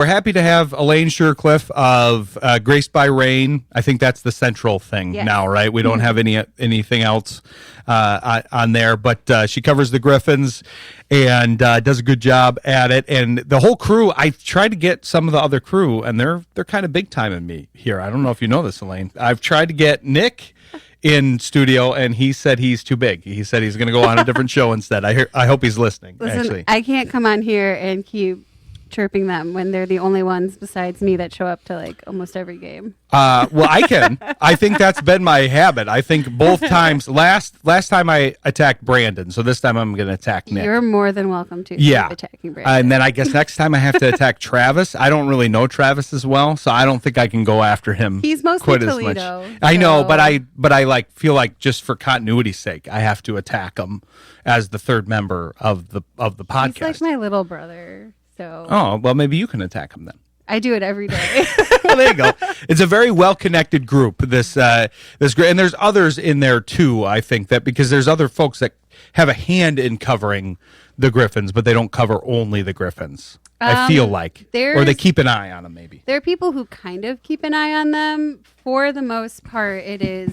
We're happy to have Elaine Shircliff of Graced by Rain. I think that's the central thing now, right? We don't have anything else on there, but she covers the Griffins and does a good job at it. And the whole crew, I tried to get some of the other crew, and they're kind of big time in me here. I don't know if you know this, Elaine. I've tried to get Nick in studio, and he said he's too big. He said he's going to go on a different show instead. I hope he's listening. Listen, actually, I can't come on here and keep chirping them when they're the only ones besides me that show up to like almost every game. Well, I can. I think that's been my habit. I think both times. Last time I attacked Brandon, so this time I'm going to attack Nick. You're more than welcome to keep attacking Brandon. And then I guess next time I have to attack Travis. I don't really know Travis as well, so I don't think I can go after him. He's mostly quite Toledo. as much. I know, but I like feel like just for continuity's sake, I have to attack him as the third member of the podcast. He's like my little brother. So. Oh, well, maybe you can attack him then. I do it every day. Well, there you go. It's a very well-connected group. This and there's others in there too. I think that because there's other folks that have a hand in covering the Griffins, but they don't cover only the Griffins. I feel like, or they keep an eye on them. Maybe there are people who kind of keep an eye on them. For the most part, it is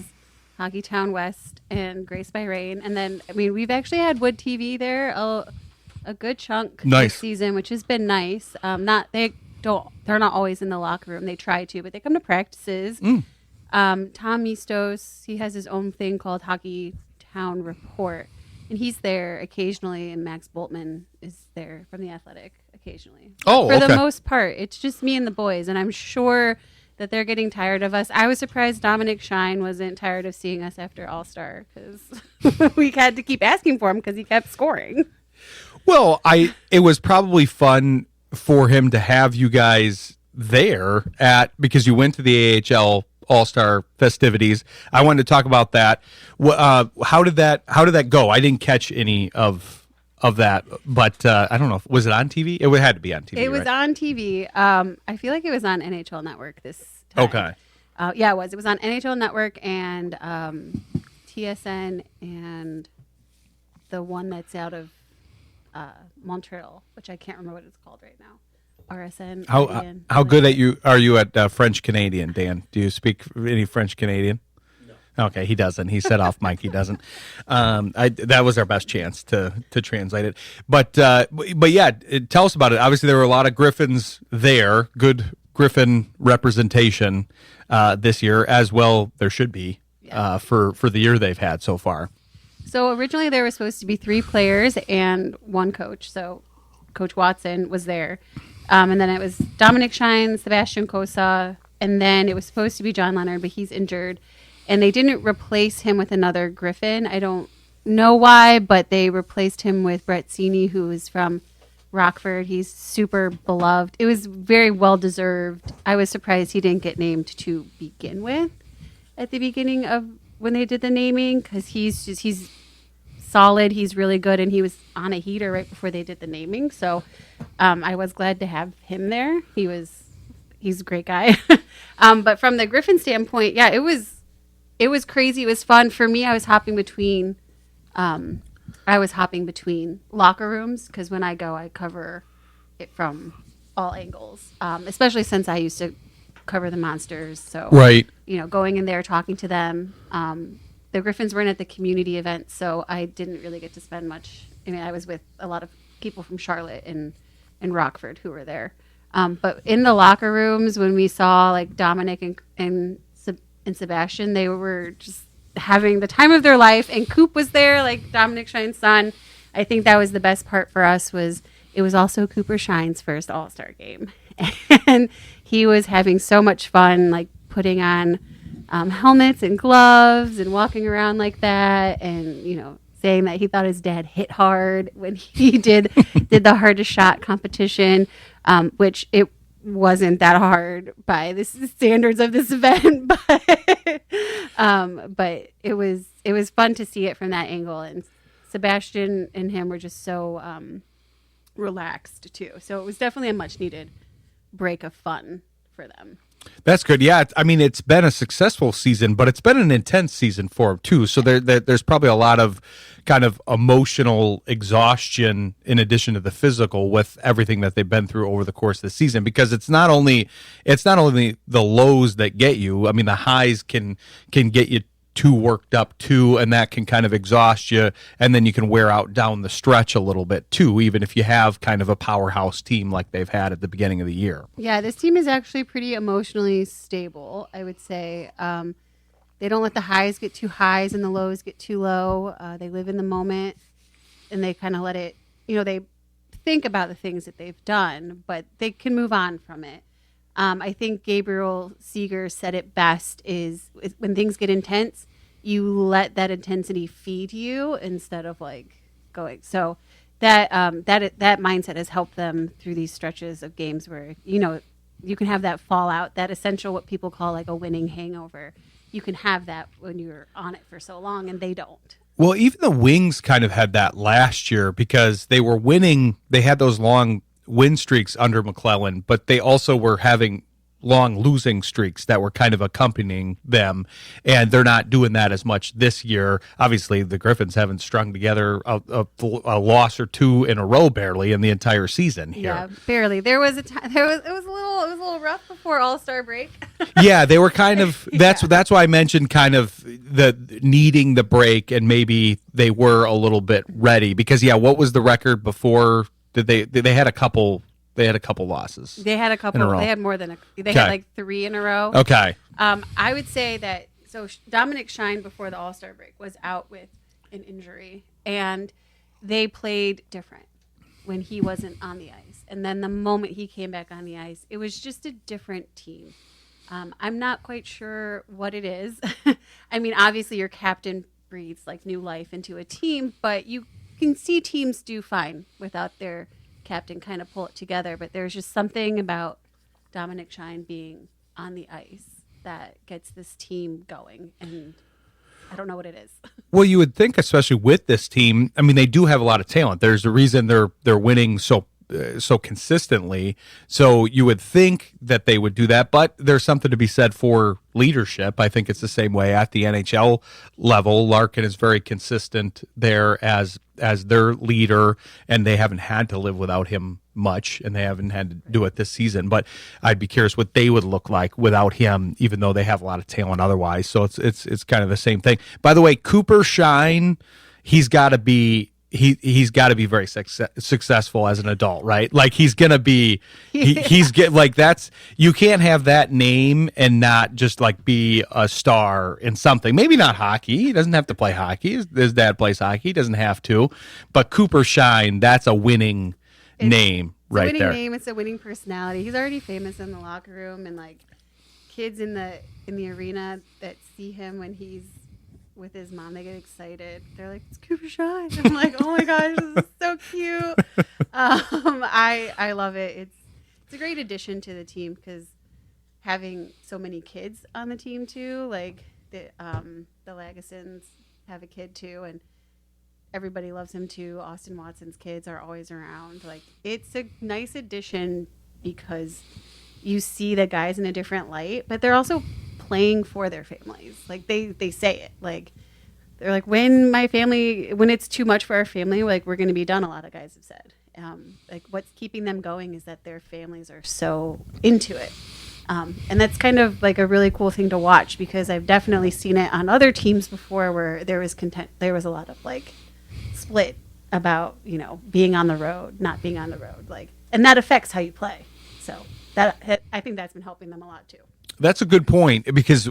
Hockeytown West and Graced by Rain, and then we've actually had Wood TV there a good chunk this season, which has been nice. They're not always in the locker room. They try to, but they come to practices. Tom Mistos, he has his own thing called Hockeytown Report, and he's there occasionally. And Max Boltman is there from the Athletic occasionally. For the most part, it's just me and the boys, and I'm sure that they're getting tired of us. I was surprised Dominic Shine wasn't tired of seeing us after All-Star because we had to keep asking for him because he kept scoring. Well, it was probably fun for him to have you guys there because you went to the AHL All-Star festivities. I wanted to talk about that. How did that go? I didn't catch any of that, but I don't know. Was it on TV? It had to be on TV. It was on TV. I feel like it was on NHL Network this time. Okay. Yeah, it was. It was on NHL Network and TSN and the one that's out of Montreal, which I can't remember what it's called right now. RSN. How good are you at French Canadian, Dan? Do you speak any French Canadian? No. Okay, he doesn't. He said off mic he doesn't. That was our best chance to translate it. But yeah, tell us about it. Obviously, there were a lot of Griffins there. Good Griffin representation this year, as well. There should be for the year they've had so far. So originally there were supposed to be 3 players and 1 coach. So Coach Watson was there. And then it was Dominic Shine, Sebastian Cosa, and then it was supposed to be John Leonard, but he's injured. And they didn't replace him with another Griffin. I don't know why, but they replaced him with Brett Sini, who is from Rockford. He's super beloved. It was very well-deserved. I was surprised he didn't get named to begin with at the beginning of when they did the naming, because he's solid, he's really good, and he was on a heater right before they did the naming. So I was glad to have him there. He's a great guy. But from the Griffin standpoint, yeah, it was crazy. It was fun for me. I was hopping between locker rooms because when I go, I cover it from all angles. Especially since I used to cover the Monsters, so going in there, talking to them. The Griffins weren't at the community event, so I didn't really get to spend much. I was with a lot of people from Charlotte and Rockford who were there. But in the locker rooms, when we saw like Dominic and Sebastian, they were just having the time of their life. And Coop was there, like Dominic Shine's son. I think that was the best part for us. It was also Cooper Shine's first All-Star game, and he was having so much fun, like putting on helmets and gloves and walking around like that, and saying that he thought his dad hit hard when he did the hardest shot competition, which it wasn't that hard by the standards of this event, but it was fun to see it from that angle. And Sebastian and him were just so relaxed too, so it was definitely a much needed break of fun for them. That's good. Yeah, I mean, it's been a successful season, but it's been an intense season for them too. So there's probably a lot of kind of emotional exhaustion in addition to the physical with everything that they've been through over the course of the season. Because it's not only the lows that get you. I mean, the highs can get you too worked up too, and that can kind of exhaust you, and then you can wear out down the stretch a little bit too, even if you have kind of a powerhouse team like they've had at the beginning of the year. Yeah, this team is actually pretty emotionally stable, I would say. They don't let the highs get too highs and the lows get too low. They live in the moment, and they kind of let it, they think about the things that they've done, but they can move on from it. I think Gabriel Seeger said it best is when things get intense, you let that intensity feed you instead of like going. So that mindset has helped them through these stretches of games where, you can have that fallout, that essential, what people call like a winning hangover. You can have that when you're on it for so long, and they don't. Well, even the Wings kind of had that last year because they were winning. They had those long win streaks under McClellan, but they also were having long losing streaks that were kind of accompanying them, and they're not doing that as much this year. Obviously, the Griffins haven't strung together a loss or two in a row barely in the entire season here. Yeah, barely. There was a time. It was a little rough before All-Star break. Yeah, they were kind of. That's why I mentioned kind of the needing the break, and maybe they were a little bit ready because what was the record before? They had a couple. They had a couple losses. They had a couple. They had more than They had like 3 in a row. Okay. I would say that. So Dominic Shine before the All-Star break was out with an injury, and they played different when he wasn't on the ice. And then the moment he came back on the ice, it was just a different team. I'm not quite sure what it is. I mean, obviously your captain breathes like new life into a team, but you can see teams do fine without their captain kind of pull it together. But there's just something about Dominic Shine being on the ice that gets this team going, and I don't know what it is. Well, you would think, especially with this team, I mean, they do have a lot of talent. There's a reason they're winning so consistently. So you would think that they would do that, but there's something to be said for leadership. I think it's the same way at the NHL level. Larkin is very consistent there as their leader, and they haven't had to live without him much, and they haven't had to do it this season. But I'd be curious what they would look like without him, even though they have a lot of talent otherwise. So it's kind of the same thing. By the way, Cooper Shine, he's got to be very successful as an adult, right? Like he's gonna be, that's, you can't have that name and not just like be a star in something. Maybe not hockey. He doesn't have to play hockey. His dad plays hockey. He doesn't have to. But Cooper Shine, that's a winning name right there. It's a winning name. It's a winning personality. He's already famous in the locker room, and like kids in the arena that see him when he's with his mom, they get excited. They're like, "It's Cooper Shine." I'm like, "Oh my gosh, this is so cute." I love it. It's a great addition to the team because having so many kids on the team too, like the Lagesons have a kid too, and everybody loves him too. Austin Watson's kids are always around. Like it's a nice addition because you see the guys in a different light, but they're also playing for their families. Like they say it, like they're like, when it's too much for our family, like we're going to be done. A lot of guys have said, like what's keeping them going is that their families are so into it. And that's kind of like a really cool thing to watch because I've definitely seen it on other teams before where there was a lot of like split about, being on the road, not being on the road, like, and that affects how you play. So I think that's been helping them a lot too. That's a good point because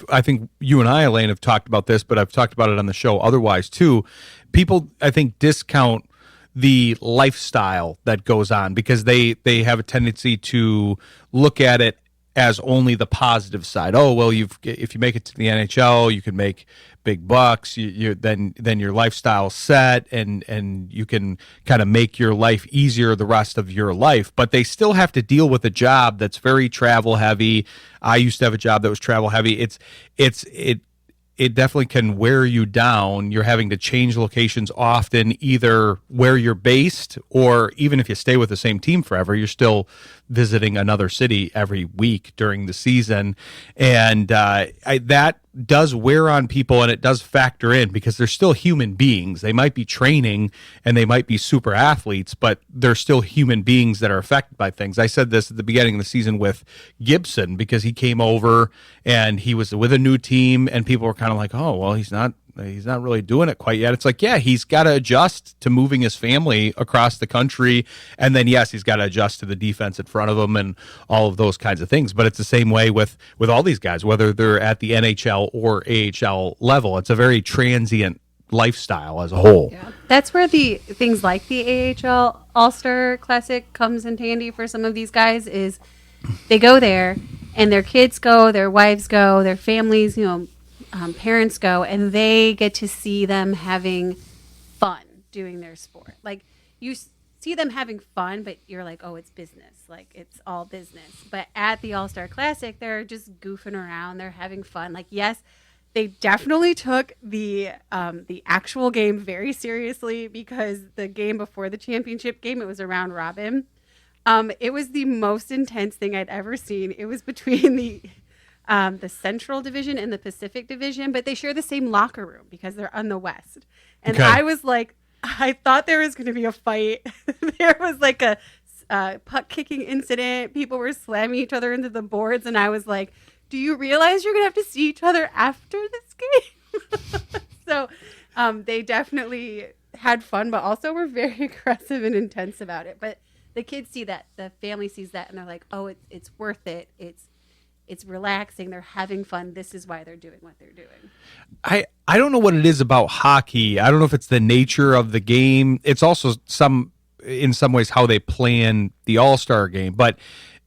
I think you and I, Elaine, have talked about this, but I've talked about it on the show otherwise too. People, I think, discount the lifestyle that goes on because they have a tendency to look at it as only the positive side. Oh, well, if you make it to the NHL, you can make big bucks. Then your lifestyle's set, and you can kind of make your life easier the rest of your life. But they still have to deal with a job that's very travel heavy. I used to have a job that was travel heavy. It definitely can wear you down. You're having to change locations often, either where you're based or even if you stay with the same team forever, you're still visiting another city every week during the season. And that does wear on people, and it does factor in because they're still human beings. They might be training and they might be super athletes, but they're still human beings that are affected by things. I said this at the beginning of the season with Gibson because he came over and he was with a new team, and people were kind of like, oh, well, he's not really doing it quite yet. It's like, yeah, he's got to adjust to moving his family across the country. And then, yes, he's got to adjust to the defense in front of him and all of those kinds of things. But it's the same way with all these guys, whether they're at the NHL or AHL level. It's a very transient lifestyle as a whole. Yeah. That's where the things like the AHL All-Star Classic comes in handy for some of these guys is they go there and their kids go, their wives go, their families, parents go, and they get to see them having fun doing their sport. Like, you see them having fun, but you're like, oh, it's business. Like, it's all business. But at the All-Star Classic, they're just goofing around. They're having fun. Like, yes, they definitely took the actual game very seriously because the game before the championship game, it was a round robin. It was the most intense thing I'd ever seen. It was between the Central Division and the Pacific Division, but they share the same locker room because they're on the West. And okay. I was like, I thought there was going to be a fight. There was like a puck kicking incident. People were slamming each other into the boards. And I was like, do you realize you're going to have to see each other after this game? So they definitely had fun, but also were very aggressive and intense about it. But the kids see that, the family sees that, and they're like, oh, it's worth it. It's relaxing. They're having fun. This is why they're doing what they're doing. I don't know what it is about hockey. I don't know if it's the nature of the game. It's also in some ways how they plan the All-Star game. But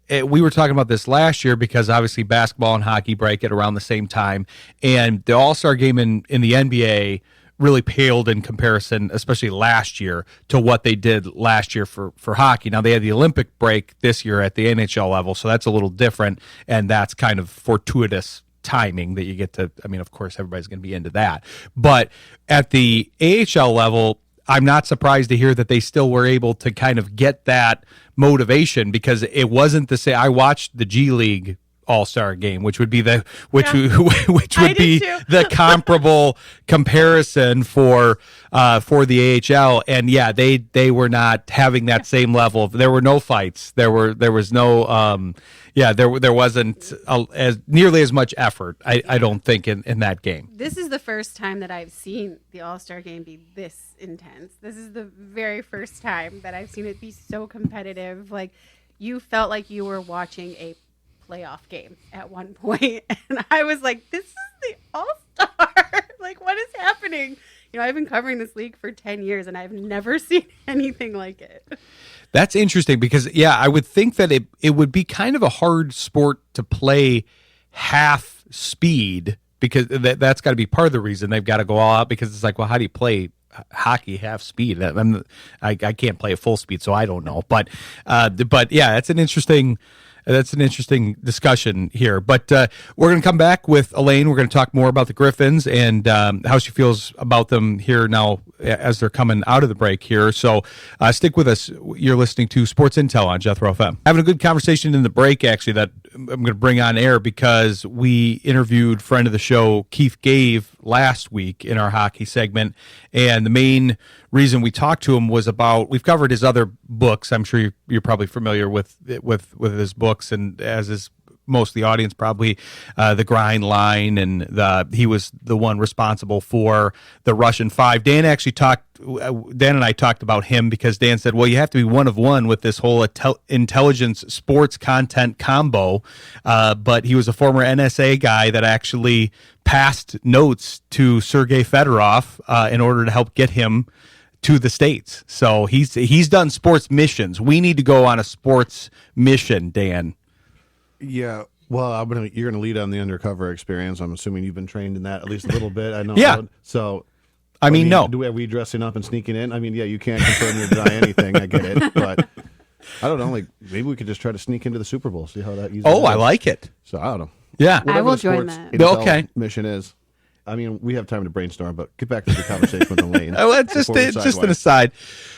we were talking about this last year because obviously basketball and hockey break at around the same time. And the All-Star game in the NBA really paled in comparison, especially last year, to what they did last year for hockey. Now, they had the Olympic break this year at the NHL level, so that's a little different, and that's kind of fortuitous timing that you get to, I mean, of course, everybody's going to be into that. But at the AHL level, I'm not surprised to hear that they still were able to kind of get that motivation because it wasn't the same. I watched the G League All-Star game, which would be the comparable comparison for the AHL, and yeah, they were not having that same level. There were no fights. There was no there wasn't as nearly as much effort. I don't think in that game. This is the first time that I've seen the All-Star game be this intense. This is the very first time that I've seen it be so competitive. Like, you felt like you were watching a playoff game at one point, and I was like, this is the All-Star. Like, what is happening? I've been covering this league for 10 years and I've never seen anything like it. That's interesting because I would think that it would be kind of a hard sport to play half speed because that's got to be part of the reason they've got to go all out, because it's like, well, how do you play hockey half speed? I can't play at full speed, so I don't know. But yeah, that's an interesting discussion here. But we're going to come back with Elaine. We're going to talk more about the Griffins and how she feels about them here now as they're coming out of the break here. So stick with us. You're listening to Sports Intel on Jethro FM. Having a good conversation in the break, actually, that I'm going to bring on air because we interviewed friend of the show, Keith Gave, last week in our hockey segment. And the main reason we talked to him was about, we've covered his other books. I'm sure you're probably familiar with his books, and as is most of the audience probably, The Grind Line, and he was the one responsible for the Russian Five. Dan and I talked about him because Dan said, well, you have to be one of one with this whole intelligence sports content combo. But he was a former NSA guy that actually passed notes to Sergei Fedorov in order to help get him to the States. So he's done sports missions. We need to go on a sports mission, Dan. Yeah, well, you're gonna lead on the undercover experience. I'm assuming you've been trained in that at least a little bit. I know. Yeah. So, I mean, no. Are we dressing up and sneaking in? I mean, yeah, you can't confirm or deny anything. I get it, but I don't know. Like, maybe we could just try to sneak into the Super Bowl, see how that. I like it. So I don't know. Yeah, I will join that. Okay. Mission is. I mean, we have time to brainstorm, but get back to the conversation with Elaine. Oh, it's just an aside.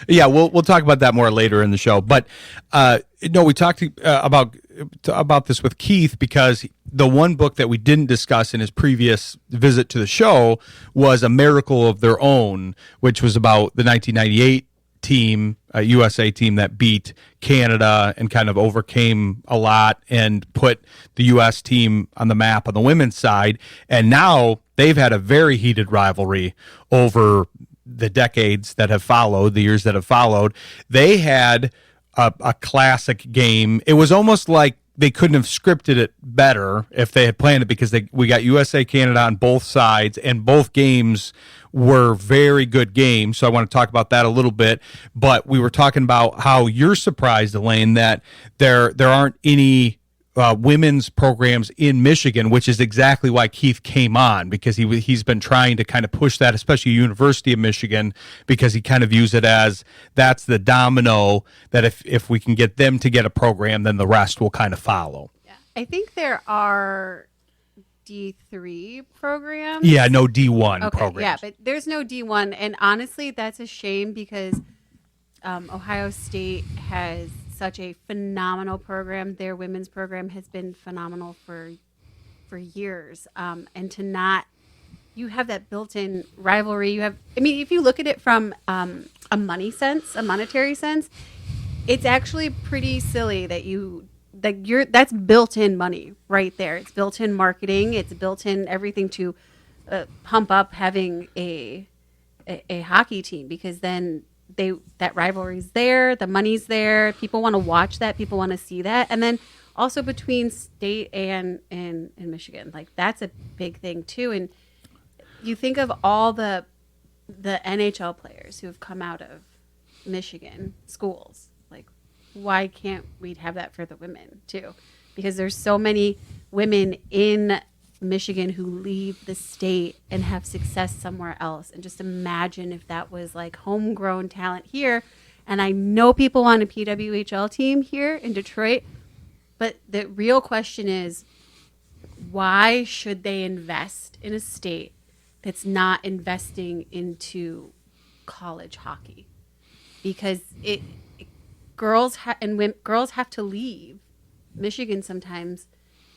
Yeah, we'll talk about that more later in the show. But no, we talked about this with Keith because the one book that we didn't discuss in his previous visit to the show was A Miracle of Their Own, which was about the 1998 team, a USA team that beat Canada and kind of overcame a lot and put the U.S. team on the map on the women's side. And now they've had a very heated rivalry over the decades that have followed, the years that have followed. They had a classic game. It was almost like they couldn't have scripted it better if they had planned it because we got USA Canada on both sides, and both games were very good games. So I want to talk about that a little bit. But we were talking about how you're surprised, Elaine, that there aren't any women's programs in Michigan, which is exactly why Keith came on, because he's been trying to kind of push that, especially University of Michigan, because he kind of views it as that's the domino that if we can get them to get a program, then the rest will kind of follow. Yeah. I think there are D3 programs. Yeah, no D1 programs. Yeah, but there's no D1, and honestly, that's a shame because Ohio State has such a phenomenal program. Their women's program has been phenomenal for years, and to not, you have that built-in rivalry. You have, I mean, if you look at it from a monetary sense, it's actually pretty silly that that's built-in money right there. It's built-in marketing. It's built-in everything to pump up having a hockey team, because then that rivalry's there, the money's there, people want to watch that, people want to see that. And then also between state and Michigan, like that's a big thing too. And you think of all the NHL players who have come out of Michigan schools, like why can't we have that for the women too? Because there's so many women in Michigan who leave the state and have success somewhere else. And just imagine if that was like homegrown talent here. And I know people want a PWHL team here in Detroit, but the real question is, why should they invest in a state that's not investing into college hockey? Because girls have to leave Michigan sometimes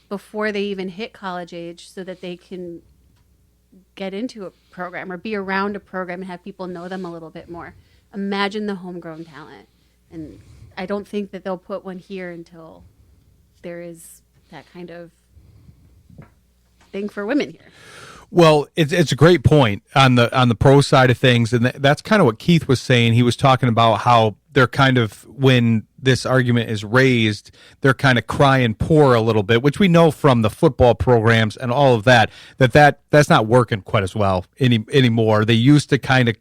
before they even hit college age so that they can get into a program or be around a program and have people know them a little bit more. Imagine the homegrown talent. And I don't think that they'll put one here until there is that kind of thing for women here. Well, it's a great point on the pro side of things, and that's kind of what Keith was saying. He was talking about how they're kind of, when this argument is raised, they're kind of crying poor a little bit, which we know from the football programs and all of that's not working quite as well anymore. They used to kind of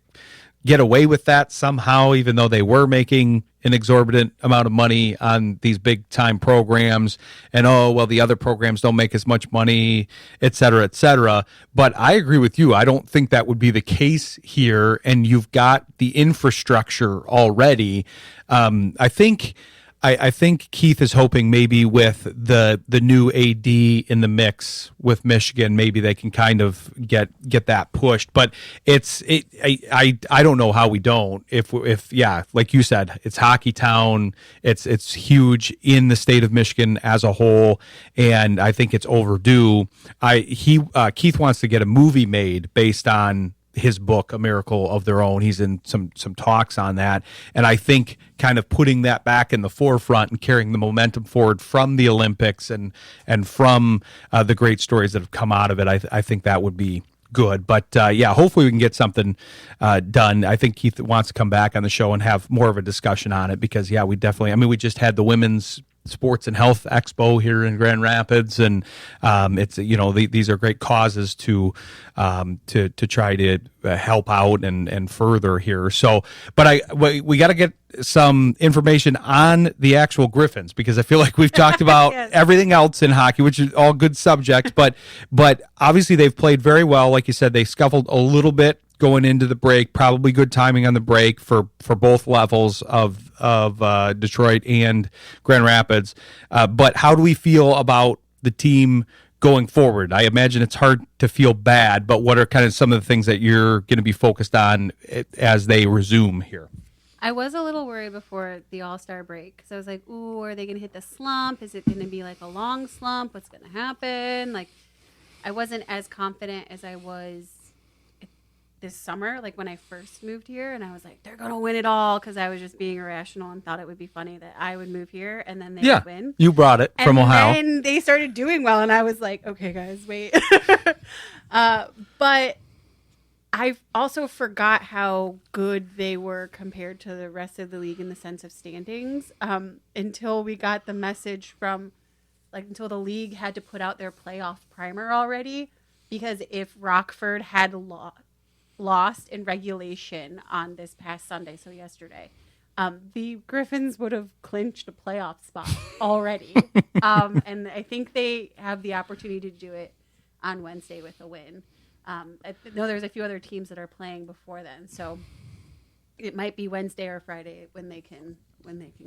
get away with that somehow, even though they were making an exorbitant amount of money on these big time programs, and the other programs don't make as much money, et cetera, et cetera. But I agree with you. I don't think that would be the case here, and you've got the infrastructure already. I think Keith is hoping maybe with the new AD in the mix with Michigan, maybe they can kind of get that pushed. But I don't know how we don't. If like you said, it's hockey town. It's huge in the state of Michigan as a whole, and I think it's overdue. Keith wants to get a movie made based on his book, A Miracle of Their Own. He's in some talks on that, and I think kind of putting that back in the forefront and carrying the momentum forward from the Olympics and from the great stories that have come out of it, I think that would be good. But hopefully we can get something done. I think Keith wants to come back on the show and have more of a discussion on it, because we definitely, we just had the Women's Sports and Health Expo here in Grand Rapids, and it's these are great causes to try to help out and further here. So, but we got to get some information on the actual Griffins, because I feel like we've talked about yes. everything else in hockey, which is all good subjects, but obviously they've played very well. Like you said, they scuffled a little bit going into the break, probably good timing on the break for both levels of Detroit and Grand Rapids. But how do we feel about the team going forward? I imagine it's hard to feel bad, but what are kind of some of the things that you're going to be focused on as they resume here? I was a little worried before the All-Star break because I was like, ooh, are they going to hit the slump? Is it going to be like a long slump? What's going to happen? Like, I wasn't as confident as I was this summer, like when I first moved here, and I was like, they're going to win it all because I was just being irrational and thought it would be funny that I would move here and then they would win. You brought it from Ohio. And they started doing well, and I was like, okay, guys, wait. But I also forgot how good they were compared to the rest of the league in the sense of standings until we got the message from, like, until the league had to put out their playoff primer already, because if Rockford had lost in regulation on this past Sunday, so yesterday, the Griffins would have clinched a playoff spot already. And I think they have the opportunity to do it on Wednesday with a win. I know there's a few other teams that are playing before then, so it might be Wednesday or Friday when they can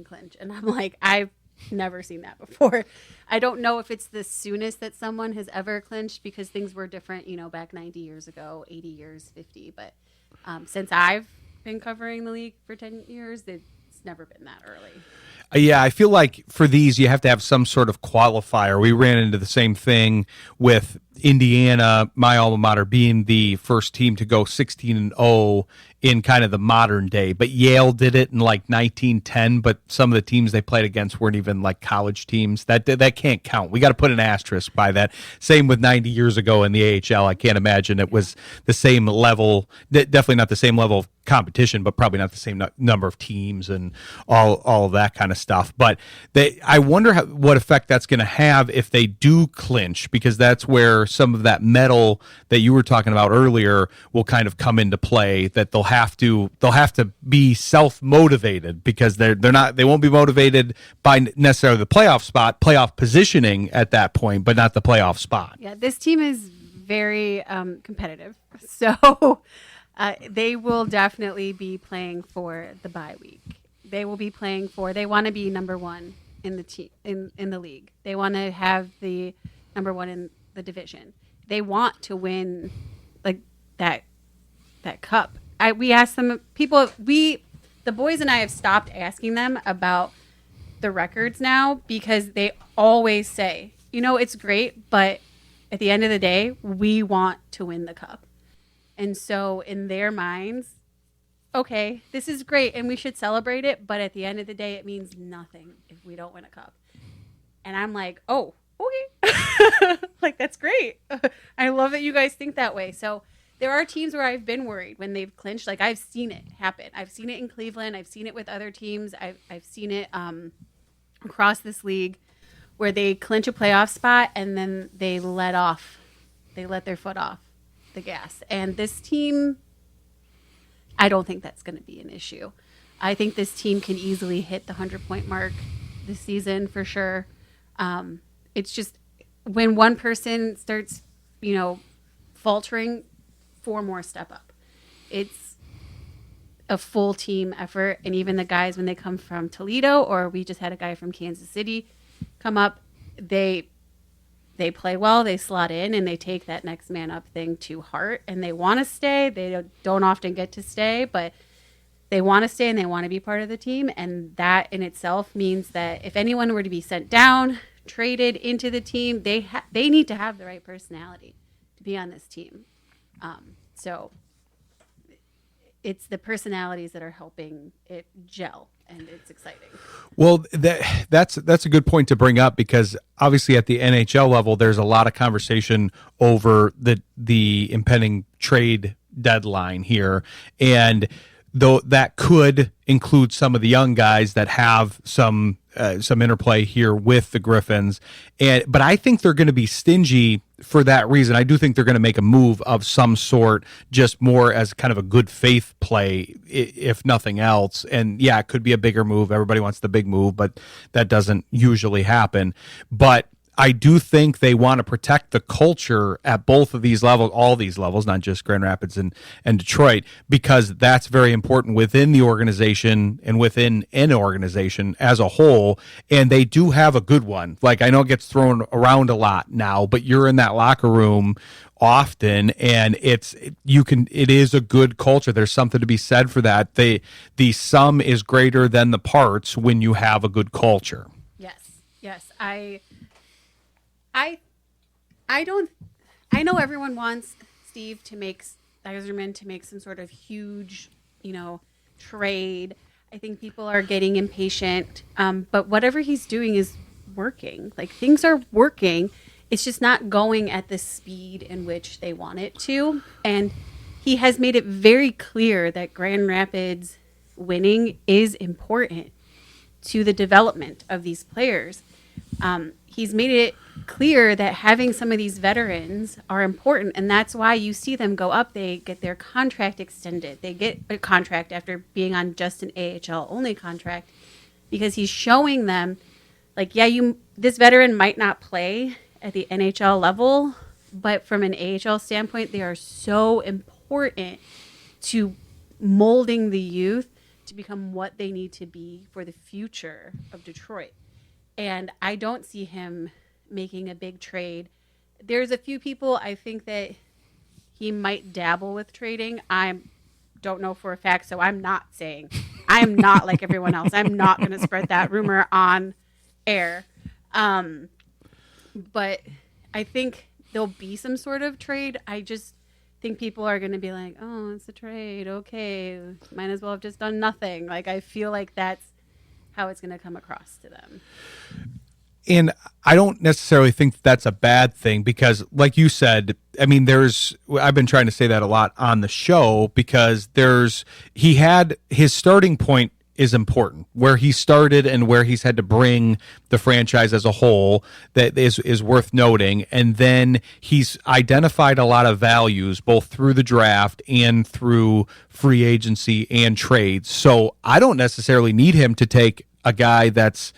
clinch. And I'm like, I've never seen that before. I don't know if it's the soonest that someone has ever clinched because things were different, back 90 years ago, 80 years, 50. But since I've been covering the league for 10 years, it's never been that early. Yeah, I feel like for these, you have to have some sort of qualifier. We ran into the same thing with Indiana, my alma mater, being the first team to go 16-0 in kind of the modern day. But Yale did it in like 1910, but some of the teams they played against weren't even like college teams. That can't count. We got to put an asterisk by that. Same with 90 years ago in the AHL. I can't imagine it was the same level, definitely not the same level of competition, but probably not the same number of teams and all of that kind of stuff. But I wonder what effect that's going to have if they do clinch, because that's where some of that metal that you were talking about earlier will kind of come into play, that they'll have to be self-motivated, because they won't be motivated by necessarily the playoff positioning at that point, but not the playoff spot. Yeah, this team is very competitive. So they will definitely be playing for the bye week. They will be playing they want to be number one in the team in the league. They want to have the number one in the division. They want to win like that cup. We asked them, the boys and I have stopped asking them about the records now, because they always say, it's great, but at the end of the day, we want to win the cup. And so in their minds, okay, this is great and we should celebrate it, but at the end of the day, it means nothing if we don't win a cup. And I'm like, oh, okay. Like, that's great. I love that you guys think that way. So there are teams where I've been worried when they've clinched. Like, I've seen it happen. I've seen it in Cleveland. I've seen it with other teams. I've seen it across this league where they clinch a playoff spot and then they let their foot off the gas. And this team, I don't think that's going to be an issue. I think this team can easily hit the 100-point mark this season for sure. It's just when one person starts, faltering, four more step up. It's a full team effort. And even the guys, when they come from Toledo, or we just had a guy from Kansas City come up, they play well, they slot in, and they take that next man up thing to heart, and they want to stay. They don't often get to stay, but they want to stay and they want to be part of the team. And that in itself means that if anyone were to be sent down, traded into the team, they need to have the right personality to be on this team. So it's the personalities that are helping it gel, and it's exciting. Well, that's a good point to bring up, because obviously at the NHL level, there's a lot of conversation over the impending trade deadline here, and though that could include some of the young guys that have some interplay here with the Griffins, but I think they're going to be stingy for that reason. I do think they're going to make a move of some sort, just more as kind of a good faith play, if nothing else. And yeah, it could be a bigger move. Everybody wants the big move, but that doesn't usually happen. But I do think they want to protect the culture at both of these levels, all these levels, not just Grand Rapids and Detroit, because that's very important within the organization and within an organization as a whole. And they do have a good one. Like, I know it gets thrown around a lot now, but you're in that locker room often, and it is a good culture. There's something to be said for that. The sum is greater than the parts when you have a good culture. Yes. I know everyone wants Steve Yzerman to make some sort of huge, trade. I think people are getting impatient. But whatever he's doing is working. Like, things are working. It's just not going at the speed in which they want it to. And he has made it very clear that Grand Rapids winning is important to the development of these players. He's made it clear that having some of these veterans are important, and that's why you see them go up. They get their contract extended. They get a contract after being on just an AHL only contract, because he's showing them, like, this veteran might not play at the NHL level, but from an AHL standpoint, they are so important to molding the youth to become what they need to be for the future of Detroit. And I don't see him making a big trade. There's a few people I think that he might dabble with trading. I don't know for a fact, so I'm not saying. I'm not like everyone else. I'm not going to spread that rumor on air. But I think there'll be some sort of trade. I just think people are going to be like, oh, it's a trade. Okay, might as well have just done nothing. Like, I feel like that's how it's going to come across to them. And I don't necessarily think that's a bad thing, because, like you said, I mean, I've been trying to say that a lot on the show, because he had his starting point is important, where he started and where he's had to bring the franchise as a whole, that is worth noting. And then he's identified a lot of values both through the draft and through free agency and trades. So I don't necessarily need him to take a guy that's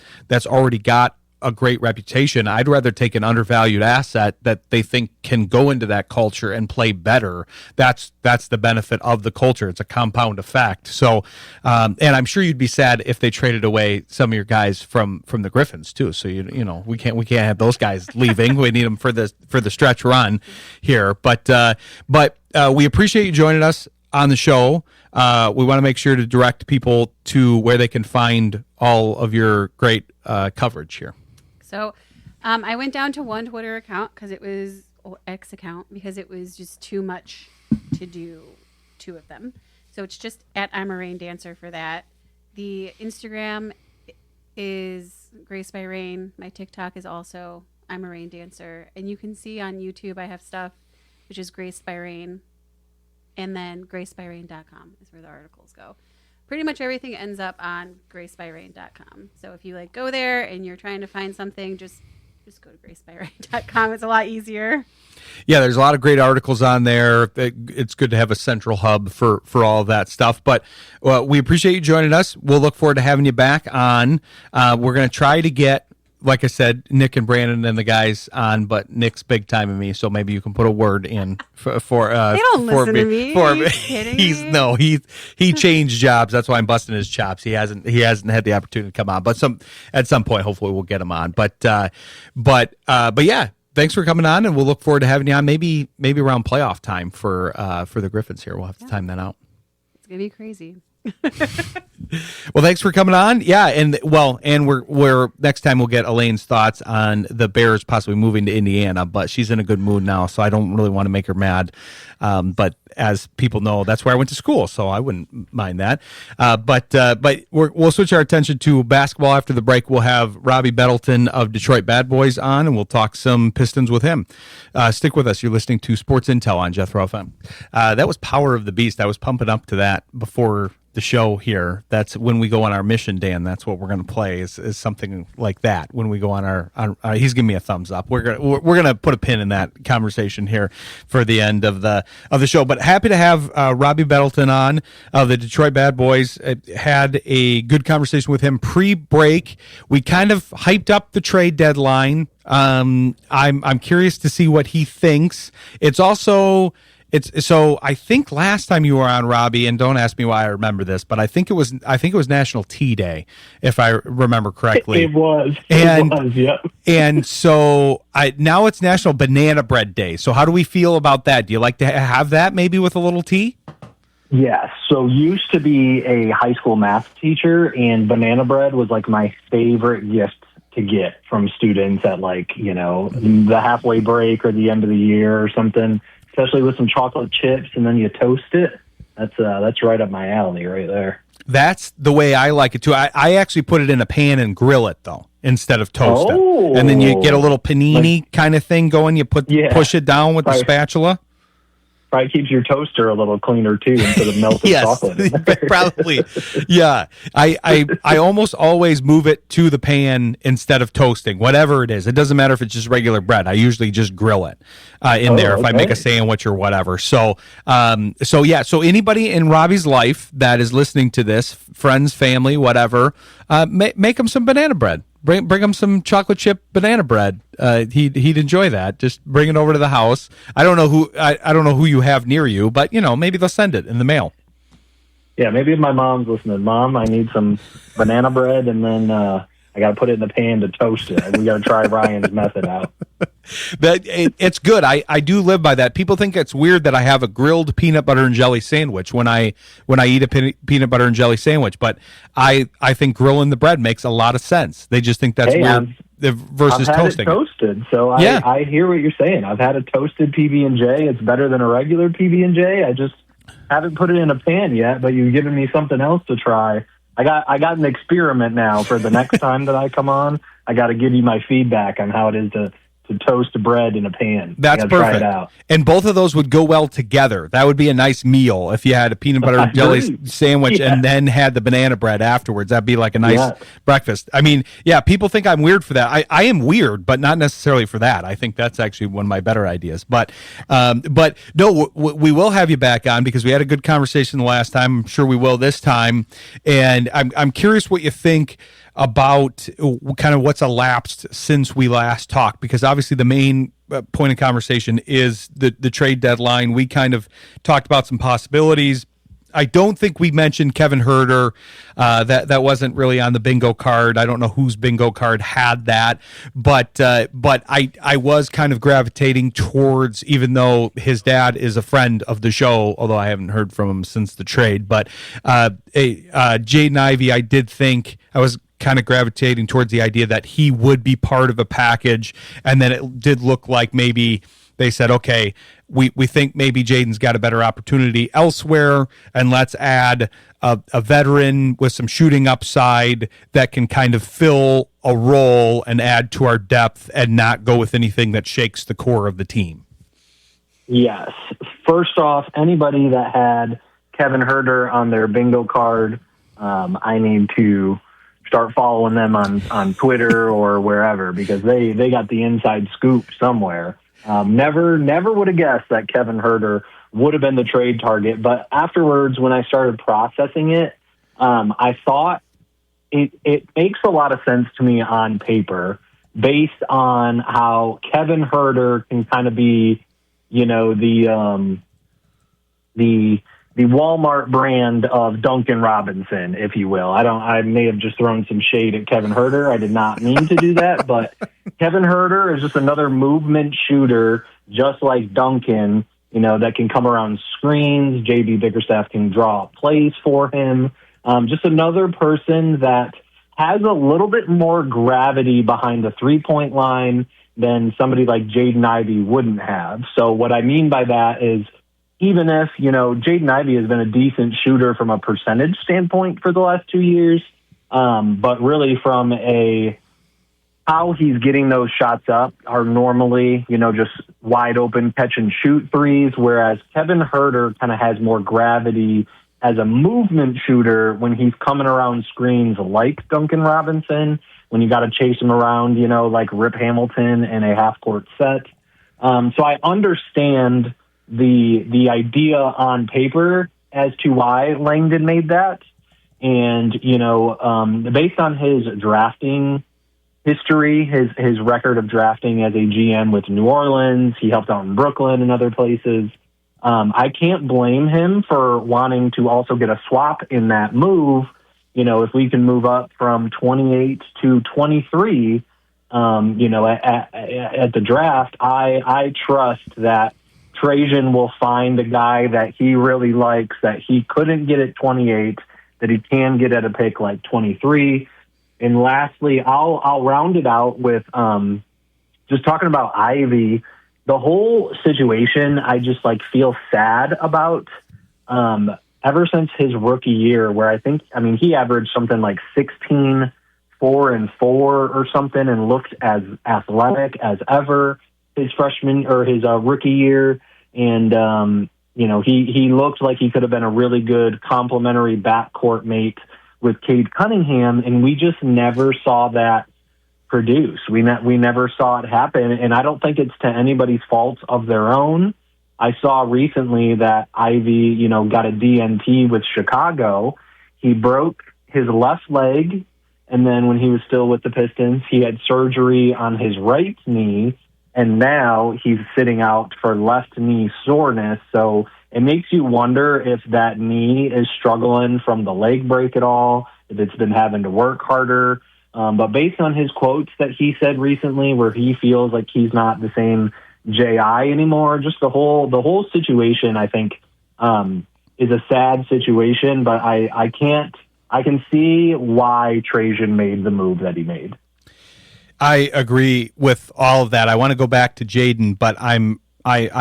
already got a great reputation. I'd rather take an undervalued asset that they think can go into that culture and play better. That's the benefit of the culture. It's a compound effect. So, and I'm sure you'd be sad if they traded away some of your guys from the Griffins too. So we can't have those guys leaving. We need them for the stretch run here. But we appreciate you joining us on the show. We want to make sure to direct people to where they can find all of your great coverage here. So I went down to one Twitter account X account, because it was just too much to do two of them. So it's just at I'm a Rain Dancer for that. The Instagram is Grace by Rain. My TikTok is also I'm a Rain Dancer. And you can see on YouTube I have stuff, which is Grace by Rain. And then gracebyrain.com is where the articles go. Pretty much everything ends up on gracebyrain.com. So if you go there and you're trying to find something, just go to gracebyrain.com. It's a lot easier. Yeah, there's a lot of great articles on there. It's good to have a central hub for all of that stuff. But we appreciate you joining us. We'll look forward to having you back on. We're going to try to get, like I said, Nick and Brandon and the guys on, but Nick's big time in me, so maybe you can put a word in for they don't for listen me. to me. For Are you me. kidding me? He changed jobs. That's why I'm busting his chops. He hasn't had the opportunity to come on, but at some point, hopefully, we'll get him on. But yeah, thanks for coming on, and we'll look forward to having you on. Maybe around playoff time for the Griffins here. We'll have to time that out. It's gonna be crazy. Well, thanks for coming on. Yeah, and we're next time we'll get Elaine's thoughts on the Bears possibly moving to Indiana, but she's in a good mood now, so I don't really want to make her mad. But as people know, that's where I went to school, so I wouldn't mind that. But we'll switch our attention to basketball after the break. We'll have Robbie Bettelon of Detroit Bad Boys on, and we'll talk some Pistons with him. Stick with us. You're listening to Sports Intel on Jethro FM. That was Power of the Beast. I was pumping up to that before the show here. That's when we go on our mission, Dan. That's what we're going to play is something like that when we go on our he's giving me a thumbs up. We're gonna put a pin in that conversation here for the end of the show. But happy to have Robbie Bettelon on. The Detroit Bad Boys had a good conversation with him pre-break. We kind of hyped up the trade deadline. I'm curious to see what he thinks. So I think last time you were on, Robbie, and don't ask me why I remember this, but I think it was National Tea Day, if I remember correctly. It was. Yep. And so now it's National Banana Bread Day. So how do we feel about that? Do you like to have that maybe with a little tea? Yes. So used to be a high school math teacher, and banana bread was like my favorite gift to get from students at the halfway break or the end of the year or something. Especially with some chocolate chips, and then you toast it. That's right up my alley right there. That's the way I like it too. I actually put it in a pan and grill it though, instead of toast it. And then you get a little panini kind of thing going. You push it down with the spatula. Probably keeps your toaster a little cleaner too, instead of melted chocolate. Probably. Yeah. I almost always move it to the pan instead of toasting, whatever it is. It doesn't matter if it's just regular bread. I usually just grill it there if I make a sandwich or whatever. So anybody in Robbie's life that is listening to this, friends, family, whatever, make them some banana bread. Bring him some chocolate chip banana bread. He'd enjoy that. Just bring it over to the house. I don't know who you have near you, but maybe they'll send it in the mail. Yeah, maybe if my mom's listening. Mom, I need some banana bread, and then I got to put it in the pan to toast it. We got to try Ryan's method out. It's good. I do live by that. People think it's weird that I have a grilled peanut butter and jelly sandwich when I eat a peanut butter and jelly sandwich, but I think grilling the bread makes a lot of sense. They just think that's weird versus I've had toasting. It toasted, so I hear what you're saying. I've had a toasted PB&J. It's better than a regular PB&J. I just haven't put it in a pan yet, but you've given me something else to try. I got an experiment now for the next time that I come on. I got to give you my feedback on how it is to toast bread in a pan. That's perfect. Try it out. And both of those would go well together. That would be a nice meal if you had a peanut butter and jelly sandwich and then had the banana bread afterwards. That'd be like a nice breakfast. I mean, people think I'm weird for that. I am weird, but not necessarily for that. I think that's actually one of my better ideas. But no, we will have you back on because we had a good conversation the last time. I'm sure we will this time. And I'm curious what you think about kind of what's elapsed since we last talked, because obviously the main point of conversation is the trade deadline. We kind of talked about some possibilities. I don't think we mentioned Kevin Huerter. That wasn't really on the bingo card. I don't know whose bingo card had that, but I was kind of gravitating towards, even though his dad is a friend of the show, although I haven't heard from him since the trade. But Jaden Ivey, I did think I was kind of gravitating towards the idea that he would be part of a package, and then it did look like maybe they said, okay, we think maybe Jaden's got a better opportunity elsewhere, and let's add a veteran with some shooting upside that can kind of fill a role and add to our depth and not go with anything that shakes the core of the team. Yes. First off, anybody that had Kevin Huerter on their bingo card, I need to start following them on Twitter or wherever, because they got the inside scoop somewhere. Never would have guessed that Kevin Huerter would have been the trade target. But afterwards, when I started processing it, I thought it makes a lot of sense to me on paper, based on how Kevin Huerter can kind of be, the Walmart brand of Duncan Robinson, if you will. I may have just thrown some shade at Kevin Huerter. I did not mean to do that, but Kevin Huerter is just another movement shooter, just like Duncan, that can come around screens. JB Bickerstaff can draw plays for him. Just another person that has a little bit more gravity behind the three-point line than somebody like Jaden Ivey wouldn't have. So what I mean by that is, even if, Jaden Ivey has been a decent shooter from a percentage standpoint for the last 2 years, but really from how he's getting those shots up are normally, just wide open catch and shoot threes, whereas Kevin Huerter kind of has more gravity as a movement shooter when he's coming around screens like Duncan Robinson, when you got to chase him around, like Rip Hamilton in a half-court set. So I understand the idea on paper as to why Langdon made that. And, based on his drafting history, his record of drafting as a GM with New Orleans, he helped out in Brooklyn and other places. I can't blame him for wanting to also get a swap in that move. If we can move up from 28 to 23, at the draft, I trust that Trajan will find a guy that he really likes, that he couldn't get at 28, that he can get at a pick like 23. And lastly, I'll round it out with just talking about Ivy. The whole situation, I just feel sad about. Ever since his rookie year, where he averaged something like 16, 4 and 4 or something, and looked as athletic as ever his freshman or his rookie year. And, he looked like he could have been a really good complementary backcourt mate with Cade Cunningham, and we just never saw that produce. We never saw it happen, and I don't think it's to anybody's fault of their own. I saw recently that Ivy, got a DNP with Chicago. He broke his left leg, and then when he was still with the Pistons, he had surgery on his right knee, and now he's sitting out for left knee soreness. So it makes you wonder if that knee is struggling from the leg break at all, if it's been having to work harder. But based on his quotes that he said recently, where he feels like he's not the same J.I. anymore, just the whole situation, I think, is a sad situation. But I can see why Trajan made the move that he made. I agree with all of that. I want to go back to Jaden, but I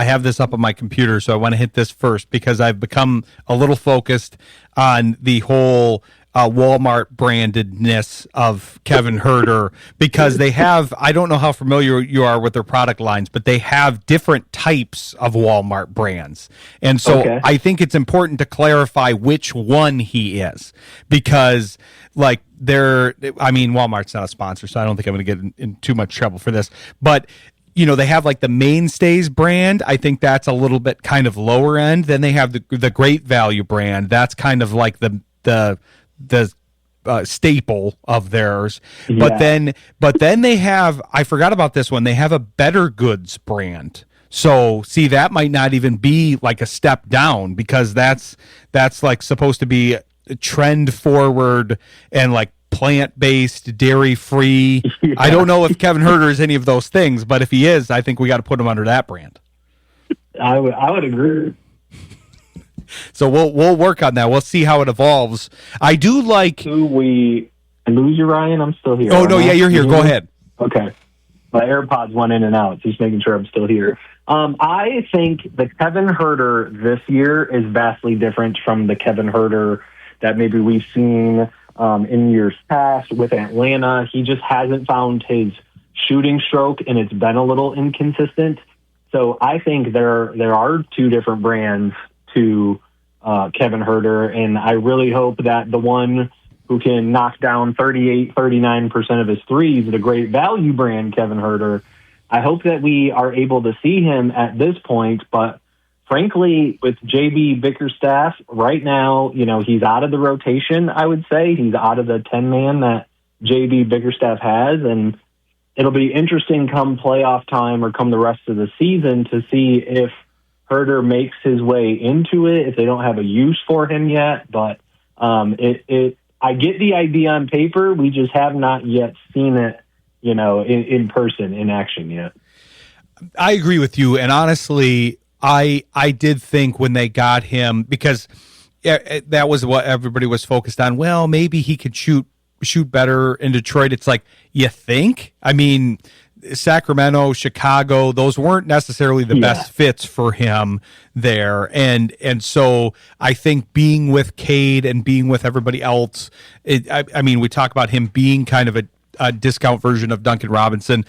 have this up on my computer, so I want to hit this first because I've become a little focused on the whole Walmart brandedness of Kevin Huerter, because they have, I don't know how familiar you are with their product lines, but they have different types of Walmart brands. And so okay. I think it's important to clarify which one he is, because Walmart's not a sponsor, so I don't think I'm going to get in too much trouble for this, but they have the Mainstays brand. I think that's a little bit kind of lower end. Then they have the Great Value brand. That's kind of like the staple of theirs. Yeah. But then they have, I forgot about this one, they have a Better Goods brand. So see, that might not even be a step down, because that's supposed to be a trend forward and plant-based, dairy-free. Yeah. I don't know if Kevin Huerter is any of those things, but if he is, I think we got to put him under that brand. I would agree. So we'll work on that. We'll see how it evolves. I do like. Do we lose you, Ryan? I'm still here. Oh no, yeah, you're here. Go ahead. Okay. My AirPods went in and out. Just making sure I'm still here. I think the Kevin Huerter this year is vastly different from the Kevin Huerter that maybe we've seen in years past with Atlanta. He just hasn't found his shooting stroke, and it's been a little inconsistent. So I think there are two different brands to Kevin Huerter, and I really hope that the one who can knock down 38, 39% of his threes, the Great Value brand Kevin Huerter, I hope that we are able to see him at this point. But frankly, with JB Bickerstaff right now, he's out of the rotation, I would say. He's out of the 10-man that JB Bickerstaff has, and it'll be interesting come playoff time or come the rest of the season to see if Huerter makes his way into it, if they don't have a use for him yet. But I get the idea on paper. We just have not yet seen it, in person, in action yet. I agree with you. And honestly, I did think when they got him, because that was what everybody was focused on. Well, maybe he could shoot better in Detroit. It's you think? I mean, Sacramento, Chicago, those weren't necessarily the best fits for him there. And so I think being with Cade and being with everybody else, we talk about him being kind of a discount version of Duncan Robinson.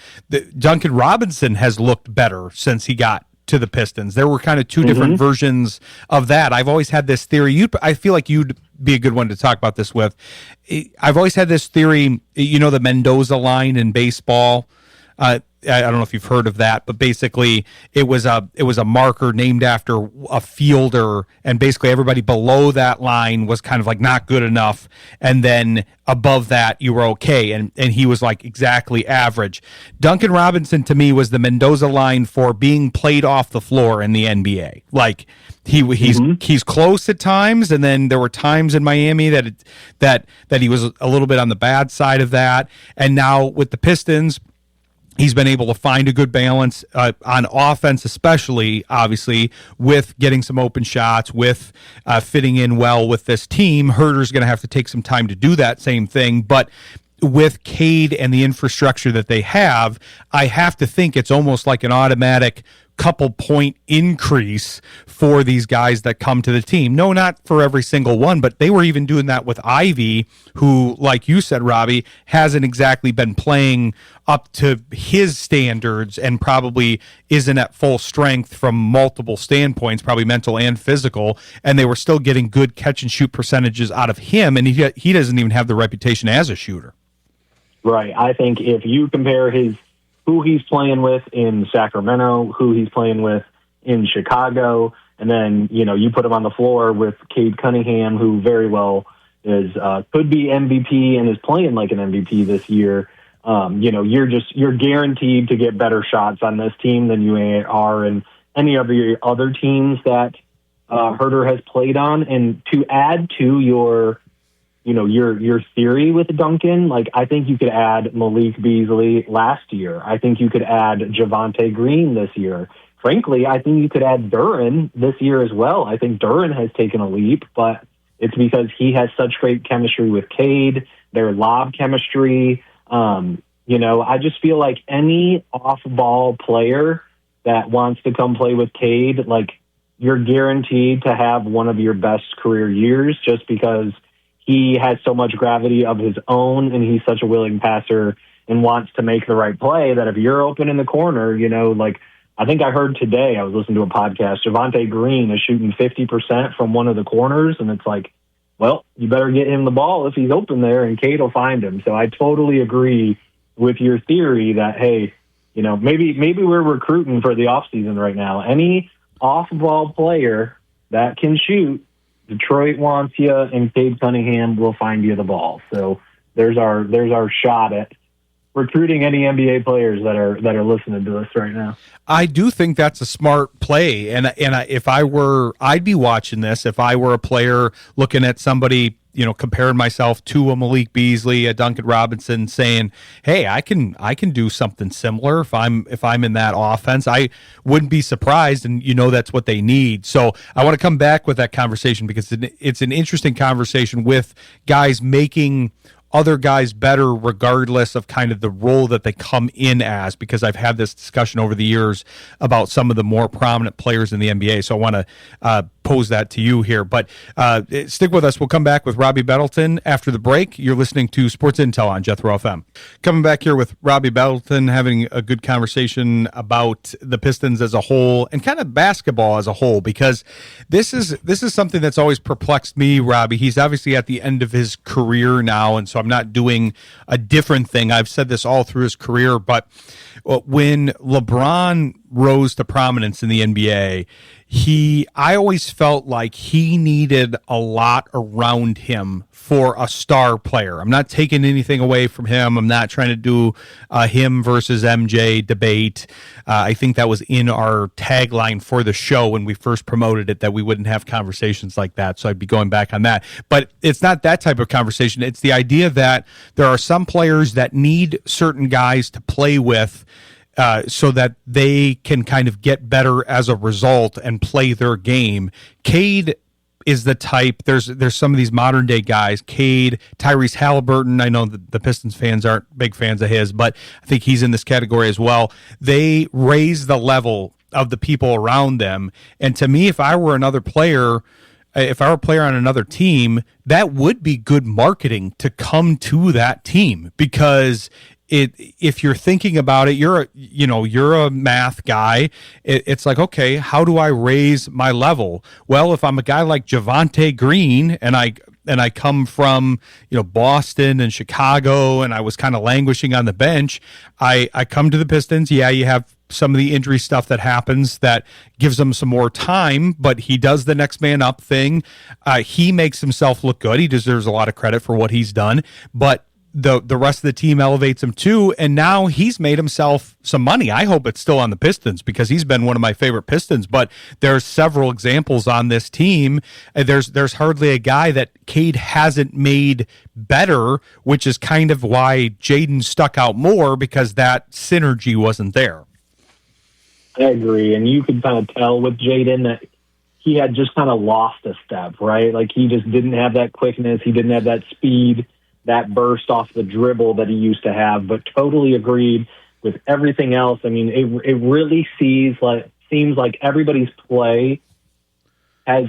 Duncan Robinson has looked better since he got to the Pistons. There were kind of two different versions of that. I've always had this theory. I feel like you'd be a good one to talk about this with. I've always had this theory, the Mendoza line in baseball. I don't know if you've heard of that, but basically it was a marker named after a fielder, and basically everybody below that line was kind of like not good enough, and then above that you were okay, and he was like exactly average. Duncan Robinson to me was the Mendoza line for being played off the floor in the NBA. Like he's close at times, and then there were times in Miami that he was a little bit on the bad side of that, and now with the Pistons, he's been able to find a good balance on offense, especially, obviously, with getting some open shots, with fitting in well with this team. Herder's going to have to take some time to do that same thing, but with Cade and the infrastructure that they have, I have to think it's almost like an automatic couple point increase for these guys that come to the team. No, not for every single one, but they were even doing that with Ivy, who, like you said, Robbie, hasn't exactly been playing up to his standards and probably isn't at full strength from multiple standpoints, probably mental and physical, and they were still getting good catch and shoot percentages out of him, and he doesn't even have the reputation as a shooter. Right. I think if you compare who he's playing with in Sacramento, who he's playing with in Chicago, and then, you put him on the floor with Cade Cunningham, who very well is could be MVP and is playing like an MVP this year. You're guaranteed to get better shots on this team than you are in any of your other teams that Herder has played on. And to add to your theory with Duncan, like, I think you could add Malik Beasley last year. I think you could add Javonte Green this year. Frankly, I think you could add Duren this year as well. I think Duren has taken a leap, but it's because he has such great chemistry with Cade, their lob chemistry. I just feel like any off-ball player that wants to come play with Cade, like, you're guaranteed to have one of your best career years just because he has so much gravity of his own, and he's such a willing passer and wants to make the right play that if you're open in the corner, like I think I heard today, I was listening to a podcast, Javonte Green is shooting 50% from one of the corners, and it's like, well, you better get him the ball if he's open there, and Cade will find him. So I totally agree with your theory that, hey, maybe we're recruiting for the offseason right now. Any off-ball player that can shoot, Detroit wants you, and Cade Cunningham will find you the ball. So there's our shot at recruiting any NBA players that are listening to us right now. I do think that's a smart play, and I'd be watching this if I were a player looking at somebody, comparing myself to a Malik Beasley, a Duncan Robinson, saying, "Hey, I can do something similar if I'm in that offense." I wouldn't be surprised, and that's what they need. So I want to come back with that conversation because it's an interesting conversation with guys making other guys better regardless of kind of the role that they come in as, because I've had this discussion over the years about some of the more prominent players in the NBA. So I want to pose that to you here. But stick with us. We'll come back with Robbie Bettelon after the break. You're listening to Sports Intel on Jethro FM. Coming back here with Robbie Bettelon, having a good conversation about the Pistons as a whole and kind of basketball as a whole, because this is something that's always perplexed me, Robbie. He's obviously at the end of his career now, and so I'm not doing a different thing. I've said this all through his career, but when LeBron rose to prominence in the NBA, I always felt like he needed a lot around him for a star player. I'm not taking anything away from him. I'm not trying to do him versus MJ debate. I think that was in our tagline for the show when we first promoted it, that we wouldn't have conversations like that. So I'd be going back on that. But it's not that type of conversation. It's the idea that there are some players that need certain guys to play with so that they can kind of get better as a result and play their game. Cade is the type. There's some of these modern day guys, Cade, Tyrese Halliburton. I know the Pistons fans aren't big fans of his, but I think he's in this category as well. They raise the level of the people around them. And to me, if I were a player on another team, that would be good marketing to come to that team, because if you're thinking about it, you're a math guy. It's like, okay, how do I raise my level? Well, if I'm a guy like Javonte Green and I and I come from, Boston and Chicago, and I was kind of languishing on the bench, I come to the Pistons. Yeah, you have some of the injury stuff that happens that gives him some more time, but he does the next man up thing. He makes himself look good. He deserves a lot of credit for what he's done, but the rest of the team elevates him too, and now he's made himself some money. I hope it's still on the Pistons because he's been one of my favorite Pistons, but there's several examples on this team. There's hardly a guy that Cade hasn't made better, which is kind of why Jaden stuck out more, because that synergy wasn't there. I agree, and you could kind of tell with Jaden that he had just kind of lost a step, right? Like he just didn't have that quickness, he didn't have that speed, that burst off the dribble that he used to have, but totally agreed with everything else. I mean, it really seems like everybody's play has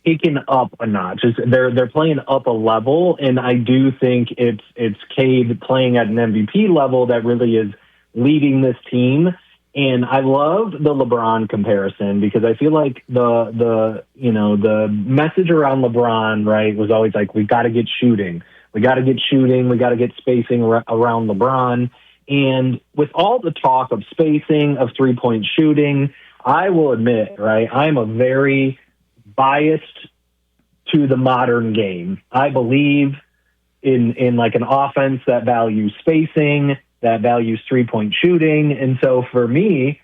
taken up a notch. They're playing up a level, and I do think it's Cade playing at an MVP level that really is leading this team. And I love the LeBron comparison because I feel like the message around LeBron, right, was always like, we got to get shooting. We got to get shooting. We got to get spacing around LeBron. And with all the talk of spacing, of three-point shooting, I will admit, right, I'm a very biased to the modern game. I believe in like an offense that values spacing, that values three-point shooting. And so for me,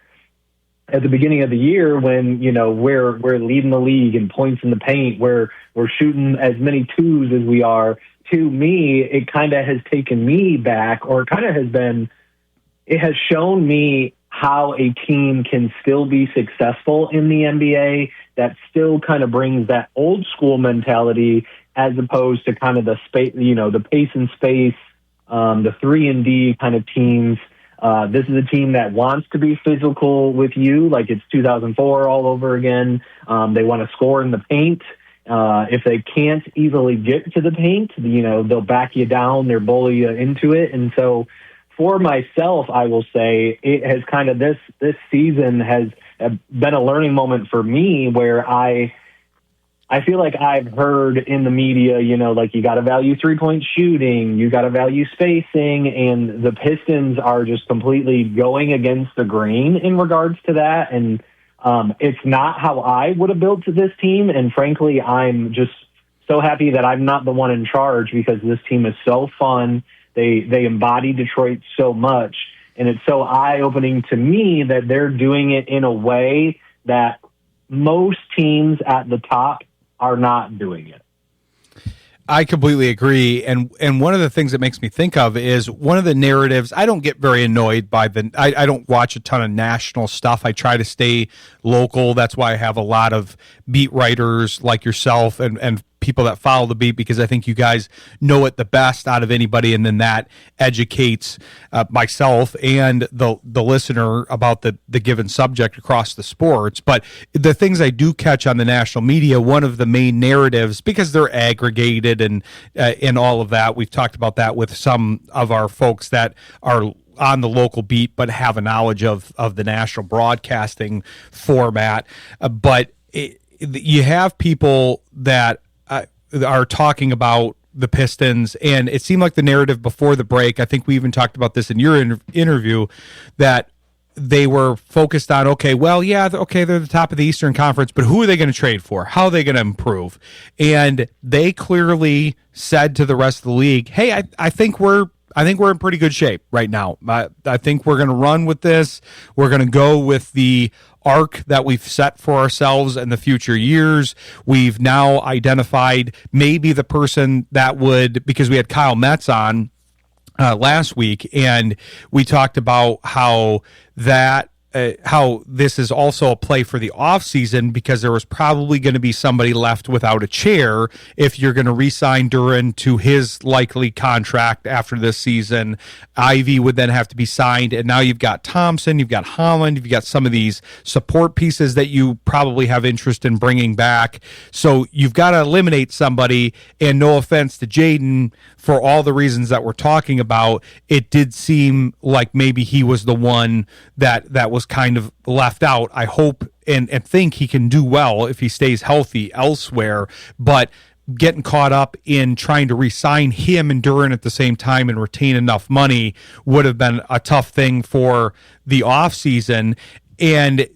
at the beginning of the year when, we're leading the league in points in the paint, we're shooting as many twos as we are, to me, it kind of has taken me back, or it has shown me how a team can still be successful in the NBA that still kind of brings that old school mentality as opposed to kind of the space, the pace and space, the 3-and-D kind of teams. This is a team that wants to be physical with you, like it's 2004 all over again. They want to score in the paint. If they can't easily get to the paint, they'll back you down, they'll bully you into it. And so for myself, I will say it has kind of this season has been a learning moment for me where I feel like I've heard in the media, like you got to value three-point shooting, you got to value spacing, and the Pistons are just completely going against the grain in regards to that. And it's not how I would have built this team. And frankly, I'm just so happy that I'm not the one in charge because this team is so fun. They embody Detroit so much. And it's so eye-opening to me that they're doing it in a way that most teams at the top are not doing it. I completely agree. And one of the things that makes me think of is one of the narratives. I don't get very annoyed by I don't watch a ton of national stuff. I try to stay local. That's why I have a lot of beat writers like yourself and people that follow the beat, because I think you guys know it the best out of anybody, and then that educates myself and the listener about the given subject across the sports. But the things I do catch on the national media, one of the main narratives, because they're aggregated and all of that, we've talked about that with some of our folks that are on the local beat but have a knowledge of the national broadcasting format. But you have people that are talking about the Pistons, and it seemed like the narrative before the break, I think we even talked about this in your interview, that they were focused on, they're the top of the Eastern Conference, but who are they going to trade for? How are they going to improve? And they clearly said to the rest of the league, hey, I think we're in pretty good shape right now. I think we're going to run with this. We're going to go with the arc that we've set for ourselves in the future years. We've now identified maybe the person that would, because we had Kyle Metz on last week, and we talked about how this is also a play for the offseason, because there was probably going to be somebody left without a chair if you're going to re-sign Duren to his likely contract after this season. Ivy would then have to be signed, and now you've got Thompson, you've got Holland, you've got some of these support pieces that you probably have interest in bringing back. So you've got to eliminate somebody, and no offense to Jaden, for all the reasons that we're talking about, it did seem like maybe he was the one that was kind of left out. I hope and think he can do well if he stays healthy elsewhere. But getting caught up in trying to re-sign him and Duran at the same time and retain enough money would have been a tough thing for the offseason. And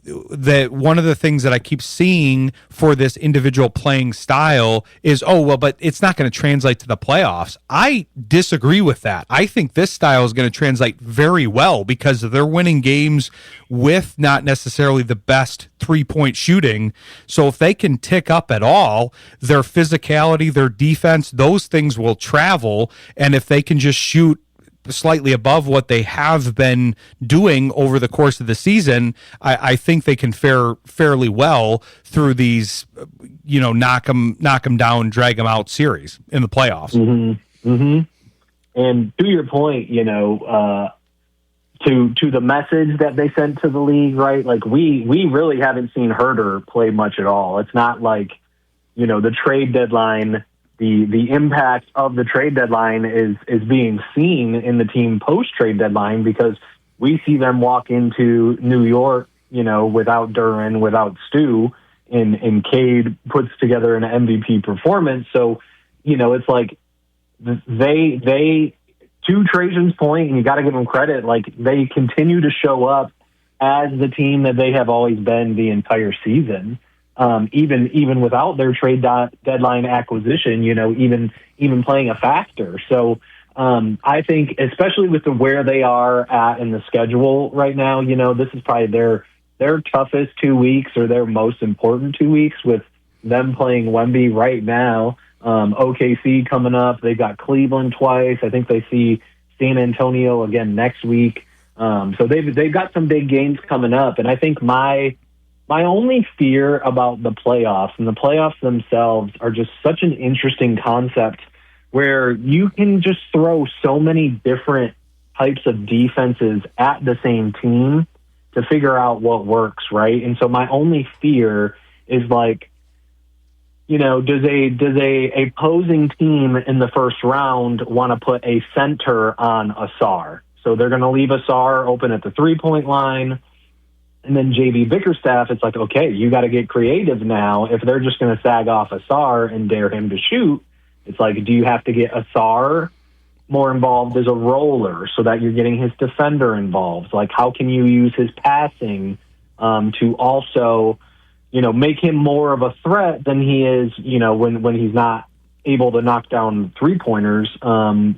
one of the things that I keep seeing for this individual playing style is, but it's not going to translate to the playoffs. I disagree with that. I think this style is going to translate very well because they're winning games with not necessarily the best three-point shooting. So if they can tick up at all, their physicality, their defense, those things will travel. And if they can just shoot slightly above what they have been doing over the course of the season, I think they can fare fairly well through these, knock them down, drag them out series in the playoffs. Mm-hmm. Mm-hmm. And to your point, to the message that they sent to the league, right? Like we really haven't seen Herter play much at all. It's not like, the trade deadline. The impact of the trade deadline is being seen in the team post-trade deadline because we see them walk into New York, without Duran, without Stu, and Cade puts together an MVP performance. So, it's like they to Trajan's point, and you got to give them credit, like they continue to show up as the team that they have always been the entire season. Even without their trade deadline acquisition, even playing a factor. So I think, especially with where they are at in the schedule right now, this is probably their toughest 2 weeks or their most important 2 weeks with them playing Wemby right now. OKC coming up. They've got Cleveland twice. I think they see San Antonio again next week. So they've got some big games coming up. And I think my only fear about the playoffs, and the playoffs themselves are just such an interesting concept where you can just throw so many different types of defenses at the same team to figure out what works, right? And so my only fear is like, does a opposing team in the first round want to put a center on Asar? So they're going to leave Asar open at the 3-point line. And then JB Bickerstaff, it's like, okay, you got to get creative now. If they're just going to sag off Asar and dare him to shoot, it's like, do you have to get Asar more involved as a roller so that you're getting his defender involved? Like, how can you use his passing to also, make him more of a threat than he is, when he's not able to knock down three-pointers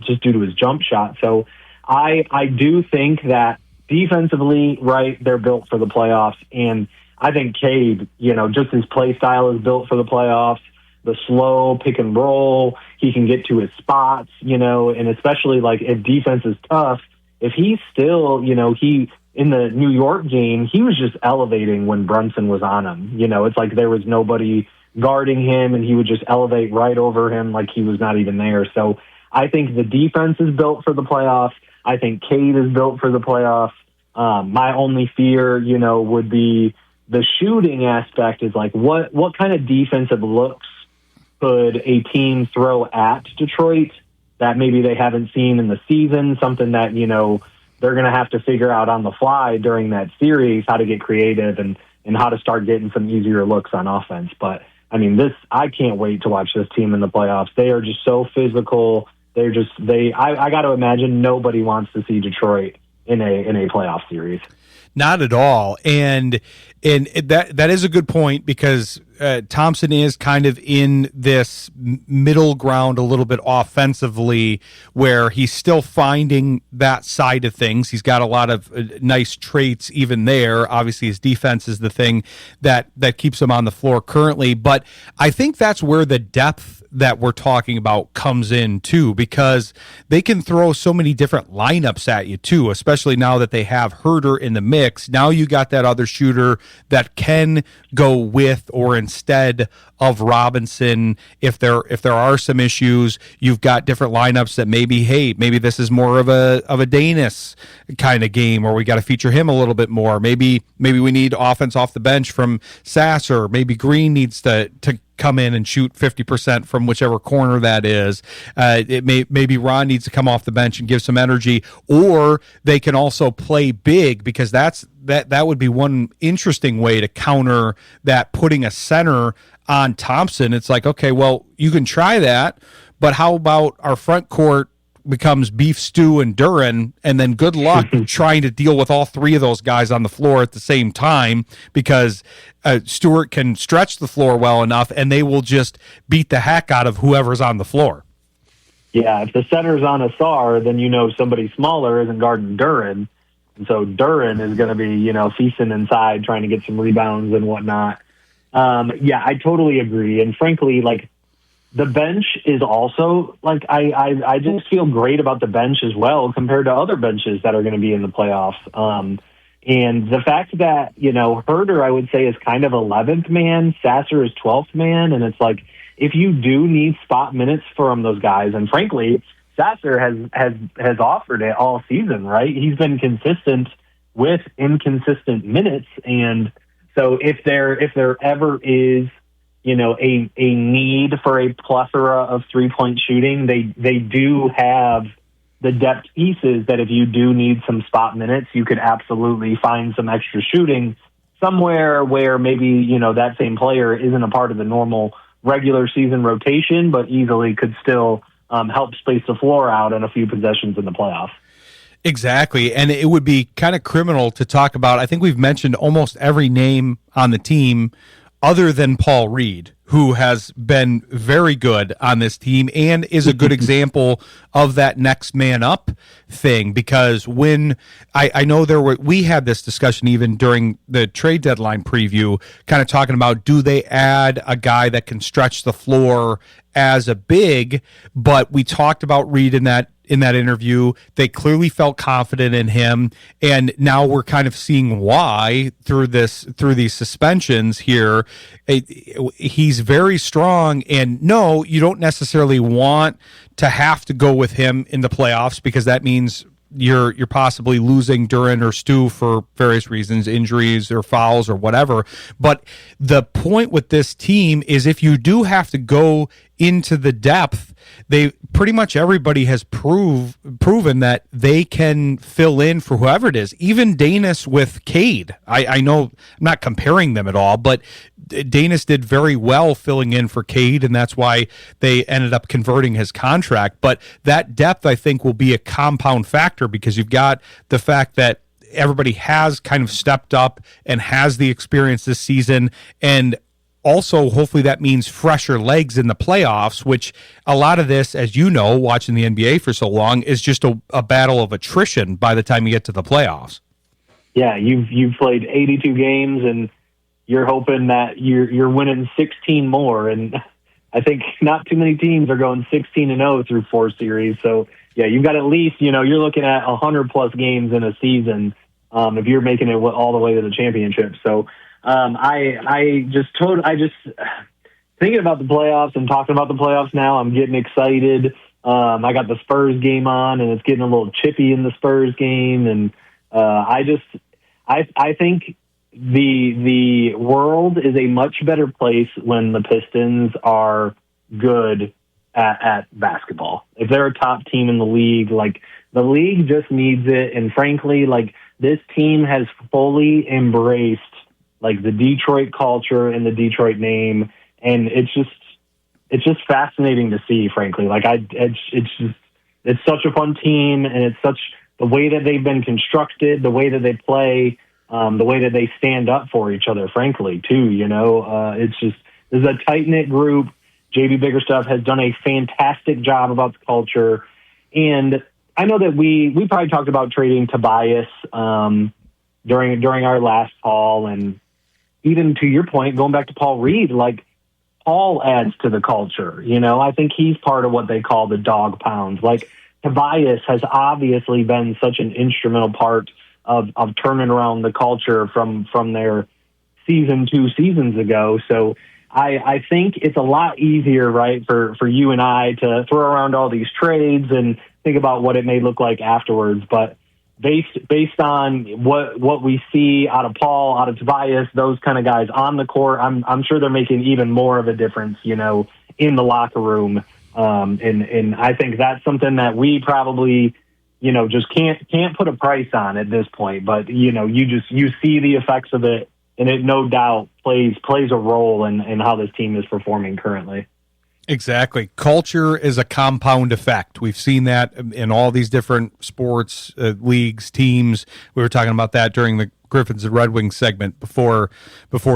just due to his jump shot. So I do think that defensively, right, they're built for the playoffs. And I think Cade, just his play style is built for the playoffs. The slow pick and roll, he can get to his spots, and especially like if defense is tough, if he's still, he in the New York game, he was just elevating when Brunson was on him. It's like there was nobody guarding him and he would just elevate right over him like he was not even there. So I think the defense is built for the playoffs. I think Cade is built for the playoffs. My only fear, would be the shooting aspect is like, what kind of defensive looks could a team throw at Detroit that maybe they haven't seen in the season, something that, they're going to have to figure out on the fly during that series, how to get creative and how to start getting some easier looks on offense. But I mean, I can't wait to watch this team in the playoffs. They are just so physical. I got to imagine nobody wants to see Detroit in a playoff series. Not at all. And that is a good point because Thompson is kind of in this middle ground a little bit offensively where he's still finding that side of things. He's got a lot of nice traits even there. Obviously, his defense is the thing that keeps him on the floor currently. But I think that's where the depth that we're talking about comes in too, because they can throw so many different lineups at you too, especially now that they have Herter in the mix. Now you got that other shooter that can go with or instead of Robinson. If there are some issues, you've got different lineups that maybe this is more of a Danis kind of game, or we got to feature him a little bit more. Maybe we need offense off the bench from Sasser. Maybe Green needs to come in and shoot 50% from whichever corner that is. Maybe Ron needs to come off the bench and give some energy, or they can also play big, because that would be one interesting way to counter that, putting a center on Thompson. It's like, okay, well, you can try that, but how about our front court becomes Beef Stew and Duren, and then good luck trying to deal with all three of those guys on the floor at the same time, because Stewart can stretch the floor well enough, and they will just beat the heck out of whoever's on the floor. Yeah, if the center's on Asar, then somebody smaller isn't guarding Duren, and so Duren is going to be feasting inside, trying to get some rebounds and whatnot. Yeah, I totally agree, and frankly, the bench is also I just feel great about the bench as well compared to other benches that are going to be in the playoffs. And the fact that, Herder, I would say, is kind of 11th man, Sasser is 12th man. And it's like, if you do need spot minutes from those guys, and frankly, Sasser has offered it all season, right? He's been consistent with inconsistent minutes. And so if there ever is, a need for a plethora of 3-point shooting, they do have the depth pieces that if you do need some spot minutes, you could absolutely find some extra shooting somewhere where maybe, that same player isn't a part of the normal regular season rotation, but easily could still help space the floor out in a few possessions in the playoffs. Exactly. And it would be kind of criminal to talk about. I think we've mentioned almost every name on the team other than Paul Reed, who has been very good on this team and is a good example of that next man up thing. Because when I know we had this discussion even during the trade deadline preview, kind of talking about, do they add a guy that can stretch the floor as a big? But we talked about Reed in that interview. They clearly felt confident in him, and now we're kind of seeing why through these suspensions here. He's very strong, and no, you don't necessarily want to have to go with him in the playoffs, because that means you're possibly losing Duren or Stu for various reasons, injuries or fouls or whatever. But the point with this team is, if you do have to go into the depth, they pretty much everybody has proven that they can fill in for whoever it is. Even Danis with Cade. I know I'm not comparing them at all, but Danis did very well filling in for Cade, and that's why they ended up converting his contract. But that depth, I think, will be a compound factor, because you've got the fact that everybody has kind of stepped up and has the experience this season, and also, hopefully that means fresher legs in the playoffs, which a lot of this, as you know, watching the NBA for so long, is just a battle of attrition by the time you get to the playoffs. Yeah, you've played 82 games, and you're hoping that you're winning 16 more. And I think not too many teams are going 16-0 through 4 series. So, yeah, you've got at least, you're looking at 100-plus games in a season if you're making it all the way to the championship. So, I just thinking about the playoffs and talking about the playoffs now, I'm getting excited. I got the Spurs game on, and it's getting a little chippy in the Spurs game. And, I think the world is a much better place when the Pistons are good at basketball. If they're a top team in the league, the league just needs it. And frankly, this team has fully embraced the Detroit culture and the Detroit name, and it's just fascinating to see. Frankly, it's such a fun team, and it's such the way that they've been constructed, the way that they play, the way that they stand up for each other. Frankly, too, there's a tight knit group. JB Biggerstuff has done a fantastic job about the culture, and I know that we probably talked about trading Tobias during our last call, and even to your point, going back to Paul Reed, Paul adds to the culture. I think he's part of what they call the dog pounds. Tobias has obviously been such an instrumental part of turning around the culture from their season 2 seasons ago. So I think it's a lot easier, right, for you and I to throw around all these trades and think about what it may look like afterwards. But based on what we see out of Paul, out of Tobias, those kind of guys on the court, I'm sure they're making even more of a difference, in the locker room. And I think that's something that we probably, just can't put a price on at this point. But you see the effects of it, and it no doubt plays a role in how this team is performing currently. Exactly. Culture is a compound effect. We've seen that in all these different sports, leagues, teams. We were talking about that during the Griffins and Red Wings segment before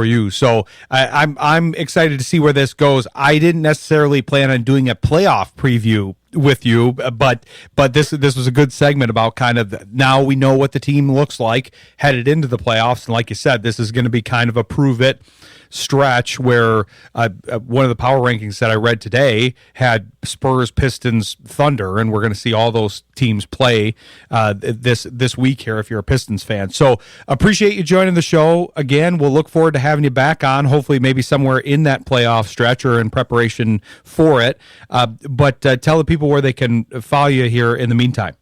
you. So I'm excited to see where this goes. I didn't necessarily plan on doing a playoff preview with you, but this was a good segment about kind of now we know what the team looks like headed into the playoffs. And like you said, this is going to be kind of a prove it stretch where one of the power rankings that I read today had Spurs, Pistons, Thunder, and we're going to see all those teams play this week here if you're a Pistons fan. So appreciate you joining the show again. We'll look forward to having you back on, hopefully maybe somewhere in that playoff stretch or in preparation for it. But tell the people where they can follow you here in the meantime.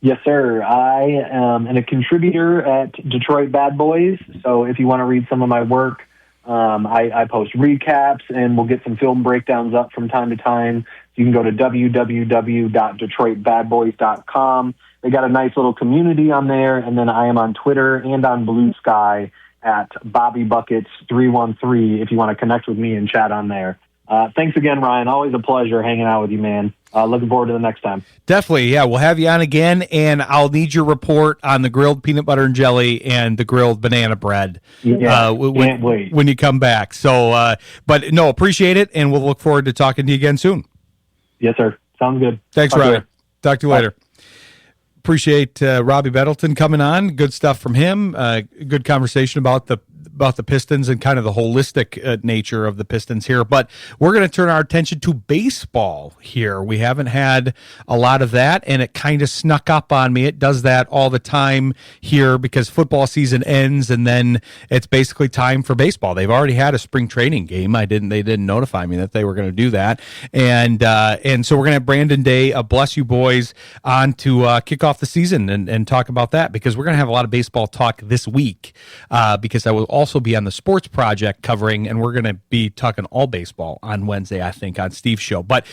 Yes, sir. I am a contributor at Detroit Bad Boys. So if you want to read some of my work, I post recaps, and we'll get some film breakdowns up from time to time. You can go to www.detroitbadboys.com. They got a nice little community on there, and then I am on Twitter and on Blue Sky at BobbyBuckets313 if you want to connect with me and chat on there. Thanks again, Ryan. Always a pleasure hanging out with you, man. Looking forward to the next time. Definitely, yeah. We'll have you on again, and I'll need your report on the grilled peanut butter and jelly and the grilled banana bread. Yeah, can't wait. When you come back. So, but no, appreciate it, and we'll look forward to talking to you again soon. Yes, sir. Sounds good. Thanks, Robbie. Talk to you later. Appreciate Robbie Bettelon coming on. Good stuff from him. Good conversation about the Pistons and kind of the holistic nature of the Pistons here. But we're going to turn our attention to baseball here. We haven't had a lot of that, and it kind of snuck up on me. It does that all the time here because football season ends, and then it's basically time for baseball. They've already had a spring training game. They didn't notify me that they were going to do that. And so we're going to have Brandon Day of Bless You Boys on to kick off the season and talk about that because we're going to have a lot of baseball talk this week because I will also be on the Sports Project covering, and we're going to be talking all baseball on Wednesday, I think, on Steve's show. But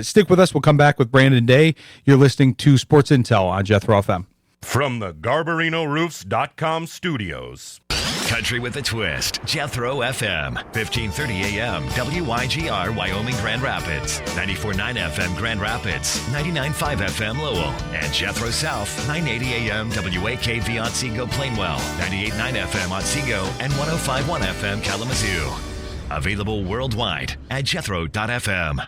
stick with us. We'll come back with Brandon Day. You're listening to Sports Intel on Jethro FM. From the GarbarinoRoofs.com studios. Country with a twist. Jethro FM. 1530 AM. WYGR Wyoming Grand Rapids. 94.9 FM Grand Rapids. 99.5 FM Lowell. And Jethro South. 980 AM WAKV Otsego Plainwell. 98.9 FM Otsego. And 105.1 FM Kalamazoo. Available worldwide at jethro.fm.